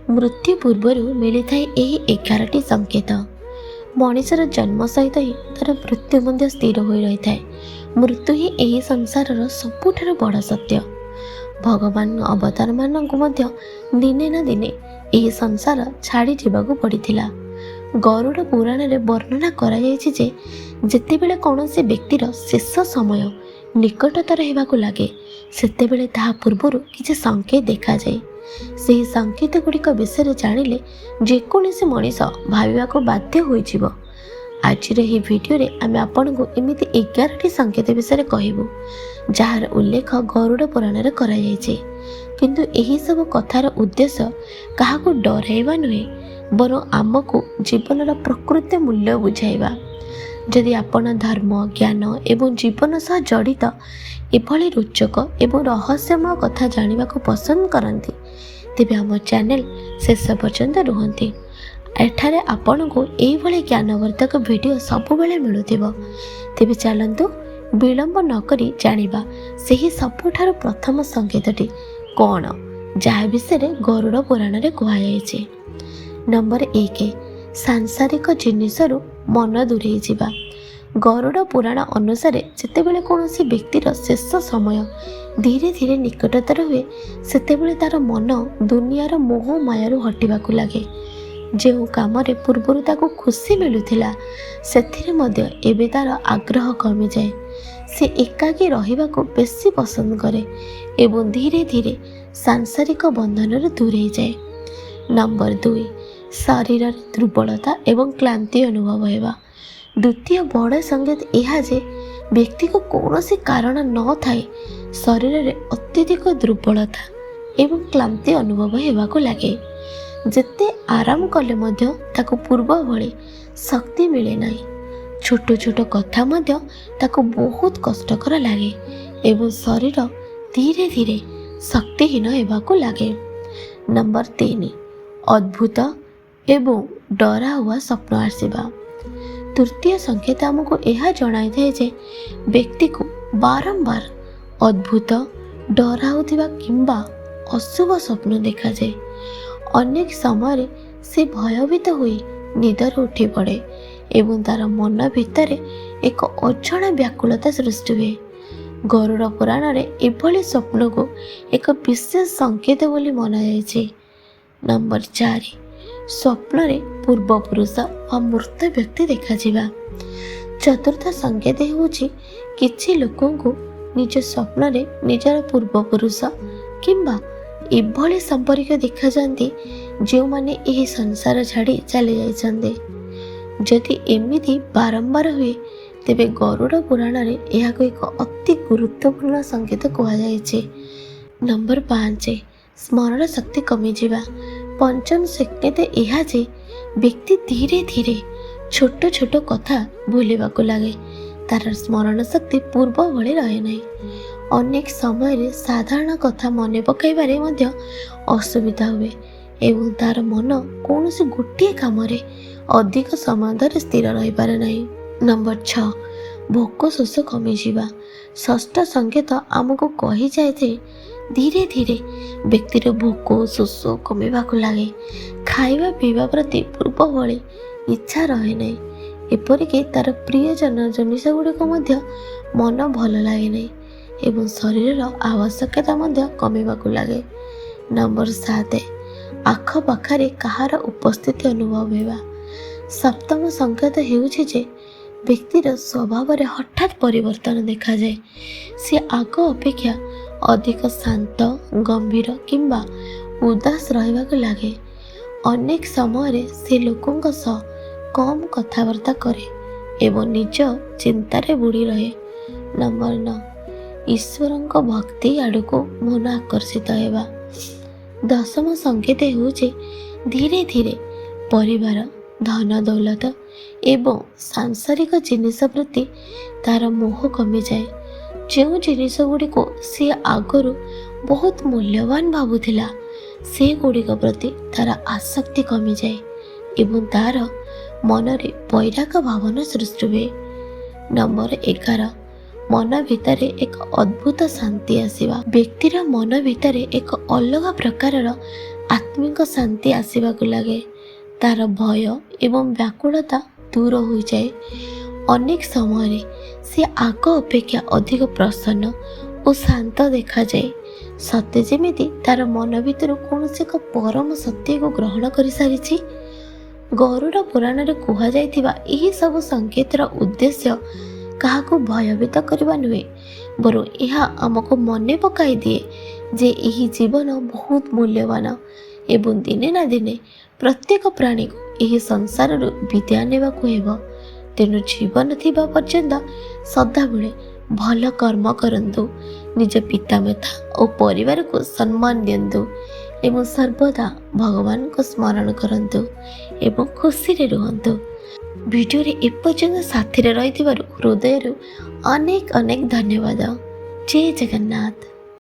मृत्यु पूर्वर मिली था यही 11टी संकेत। मनीषर जन्म सहित ही तार मृत्यु मध्य स्थिर हो रही है। मृत्यु ही यही संसार सबुठार बड़ सत्य। भगवान अवतार मानक दिने ना दिने यही संसार छाड़ी जावाक पड़ता। गरुड़ पुराण रे वर्णना करा जायछि जे जेतेबेले कौनसी व्यक्तिर शेष समय निकटतर हेबाकु लागे सेतेबेले ताहा पूर्वरु किछि संकेत देखा जाए। ସେହି संकेत गुड़िक विषय जानिले जेकोसी मनीष भाविबाकु बाध्य होइजिब। आजिर ଏହି भिडियोरे आमे आपनकु एमिति 11टी संकेत विषय कहबु जार उल्लेख गरुड़ पुराण रे करा जायछि। किंतु एही सब कथार उद्देश्य काहाकु डराइबा नुहे बरं आमको जीवनर प्रकृत मूल्य बुझाइबा। जदि आपण धर्म ज्ञान एवं जीवन सह जड़ित एभली रोचक एवं रहस्यमय कथा जानिबाकु पसंद करती तेबे आम चैनल शेष पर्यंत रुहंती। एठारे आपनकु एभली ज्ञानवर्धक वीडियो सबुबेले मिलुथिबो। तेबे चलंतु विलंब न करी जानिबा सेही सबुठार प्रथम संकेतटी कोन जहा विषय गरुड़ पुराण रे कहा जायछि। नंबर 1 सांसारिक जिनिसरु मन दूरेई जिबा। गरुड़ पुराण अनुसार जितेबेले कौनसी व्यक्तिर शेष समय धीरे धीरे निकटतर हुए सेतेबेले तार मन दुनियार मोह मायारू हटिबाकू लागे। जो काम पूर्वर ताको खुशी मिलुथिला सेथिरे मध्य एबे तार आग्रह कमी जाए। से एकाकी रहिबाकू बेसी पसंद करे एवं धीरे धीरे सांसारिक बंधन दूरेई जाए। नंबर 2 शरीर दुर्बलता एवं क्लांति अनुभव हेबा। द्वितीय बड़ संकेत यह जे व्यक्ति को कौनसी कारण न थाए शरीर में अत्यधिक दुर्बलता एवं क्लांति अनुभव हेबाकू लागे। जेते आराम कले मध्य ताको पूर्व भली शक्ति मिले नहीं। छोट छोट कथा मध्य ताको बहुत कष्टकर लागे एवं शरीर धीरे धीरे शक्तिहीन हेबाकू लागे। नंबर 3 अद्भुत एवं डरा हुआ स्वप्न आसिबा। तृतीय संकेत आमको यह जणाई थाए जे व्यक्ति को बारंबार अद्भुत डराउथिबा किंबा अशुभ स्वप्न देखा जाए। अनेक समय से भयभीत हुई निदर उठी पड़े एवं तार मन भितर एक अजଣା व्याकुलता सृष्टि हुए। गरुड़ पुराण रे एभली स्वप्न को एक विशेष संकेत बोली मना जायछि। नंबर 4 स्वप्न रे पूर्वपुरुष व मृत व्यक्ति देखा जिबा। चतुर्थ संकेत होउछि किछि लोकों को निज स्वप्न रे निजर पूर्वपुरुष किंबा एभली संपर्क देखा जाती जो माने एही संसार छाड़ी चली जाइछन्ते। जदि एमिति बारंबार हुए तेबे गरुड़ पुराण रे एहाको एक अति गुरुत्वपूर्ण संकेत कहा जायछि। नंबर 5 स्मरण शक्ति कमी जिबा। पंचम संकेत यह जे व्यक्ति धीरे धीरे छोट छोट कथा भूलिबाकू लागे। तार स्मरण शक्ति पूर्व भली रहे नहीं। अनेक समय साधारण कथा मन पकाइबारे मध्य असुविधा हुए एवं तार मन कौनसी गोटे काम अधिक समय धरि स्थिर रही पारे नहीं। नंबर 6 भोक शोष कमी जिबा। षष्ठ संकेत आमको कही जाए जे धीरे धीरे व्यक्तिर भोक शोष कमिबाकू लागे। खाइबा पीवा प्रति पूर्व भली इच्छा रहे नहीं। एपरिक तार प्रियजन जिनिस गुड़िक मन भल लगे नहीं एवं शरीर आवश्यकता कमिबाकू लागे। नंबर 7 आख पाखरे कहार उपस्थिति अनुभव हेबा। सप्तम संकेत हेउछि जे व्यक्तिर स्वभाव रे हठात परिवर्तन देखा जाए। से आग अपेक्षा अधिक शांत गंभीर किंबा उदास रहिबाकू लागे। अनेक समय से लोकों सह कम कथबार्ता करे एवं निज चिंतारे बुड़ी रहे। नंबर 9 ईश्वरंक भक्ति आड़को मन आकर्षित हेबा। दशम संकेत होउछि धीरे धीरे परिवार धन दौलत एवं सांसारिक जिनिस प्रति तार मोह कमी जाए। जो जिनिस गुड़ी को सी आगरू बहुत मूल्यवान भावुथिला से गुड़िक प्रति तार आसक्ति कमी जाए एवं तार मनरे वैराग भावना सृष्टि हुए। नंबर 11 मन भितर एक अद्भुत शांति आसीबा। व्यक्तिर मन भितर एक अलग प्रकार ଆତ୍ମିକ ଶାନ୍ତି ଆସିବାକୁ ଲାଗେ। ତାର ଭୟ ଏବଂ ବ୍ୟାକୁଳତା ଦୂର ହୋଇଯାଏ। ଅନେକ ସମୟରେ ସେ ଆଗ ଅପେକ୍ଷା ଅଧିକ ପ୍ରସନ୍ନ ଓ ଶାନ୍ତ ଦେଖାଯାଏ। ସତେ ଯେମିତି ତାର ମନ ଭିତରୁ କୌଣସି ଏକ ପରମ ସତ୍ୟକୁ ଗ୍ରହଣ କରିସାରିଛି। ଗରୁଡ଼ ପୁରାଣରେ କୁହାଯାଇଥିବା ଏହି ସବୁ ସଂକେତର ଉଦ୍ଦେଶ୍ୟ କାହାକୁ ଭୟଭୀତ କରିବା ନୁହେଁ, ବରଂ ଏହା ଆମକୁ ମନେ ପକାଇ ଦିଏ ଯେ ଏହି ଜୀବନ ବହୁତ ମୂଲ୍ୟବାନ ଏବଂ ଦିନେ ନା ଦିନେ ପ୍ରତ୍ୟେକ ପ୍ରାଣୀକୁ ଏହି ସଂସାରରୁ ବିଦାୟ ନେବାକୁ ହେବ। ତେଣୁ ଜୀବନ ଥିବା ପର୍ଯ୍ୟନ୍ତ ସଦାବେଳେ ଭଲ କର୍ମ କରନ୍ତୁ, ନିଜ ପିତାମାତା ଓ ପରିବାରକୁ ସମ୍ମାନ ଦିଅନ୍ତୁ ଏବଂ ସର୍ବଦା ଭଗବାନଙ୍କୁ ସ୍ମରଣ କରନ୍ତୁ ଏବଂ ଖୁସିରେ ରୁହନ୍ତୁ। ଭିଡ଼ିଓରେ ଏପର୍ଯ୍ୟନ୍ତ ସାଥିରେ ରହିଥିବାରୁ ହୃଦୟରୁ ଅନେକ ଅନେକ ଧନ୍ୟବାଦ। ଜୟ ଜଗନ୍ନାଥ।